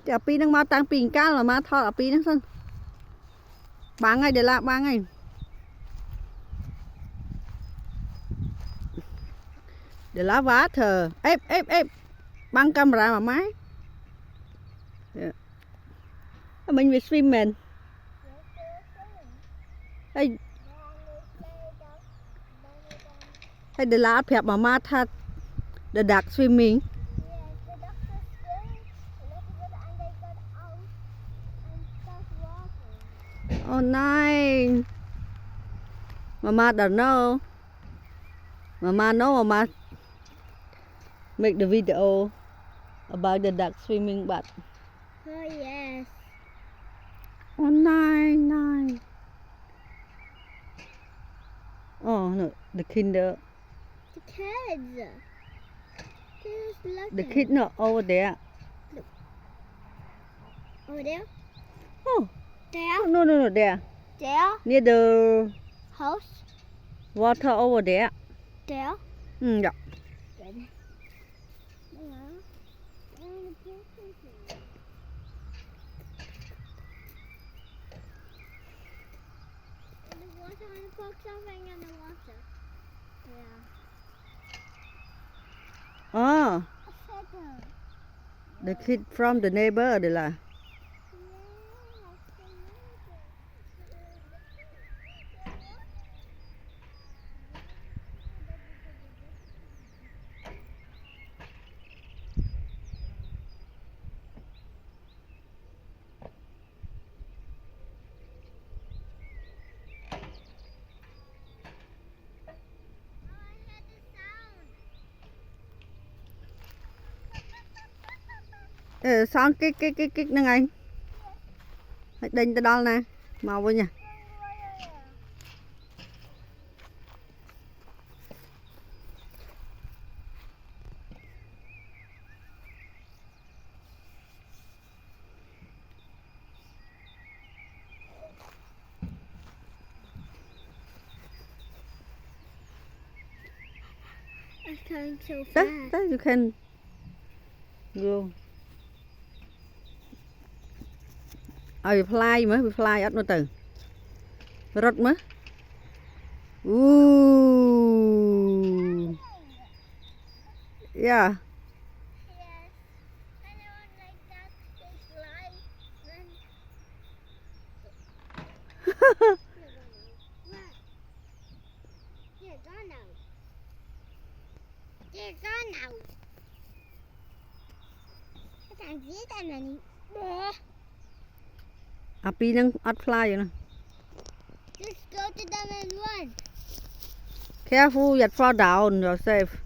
Thì pi nang mau tang ping cá là má thọ pi nang sân. Ba ngày để lại 3 ngày. Để lá vá thờ. Ép. Băng camera mà máy. Yeah. Mình bị swim man. Hey. Hey, để lá phẹp mà má thật. The duck swimming. Oh nice. Mama don't know. Mama know Mama make the video about the duck swimming but Oh yes. oh nice. Oh no, the kinder. The kids. The kid no over there. Over there? Oh. There? No, there. There? Near the House? water over there. There? Yeah. Good. The water and put something in the water. Yeah. Oh, A feather. the kid from the neighbor đây là. Sao cái nè anh. Đinh tới đó nè. Màu vô nha. It's coming so That fast. you can go. Fly mới fly ít nữa từ. Rớt mới. Yeah. Yes. Anyone like that is live when They're gone now. They're gone now. I can't see them anymore. Pi nang ít fly vậy nè. Just go to them and run. Careful, you fall down yourself.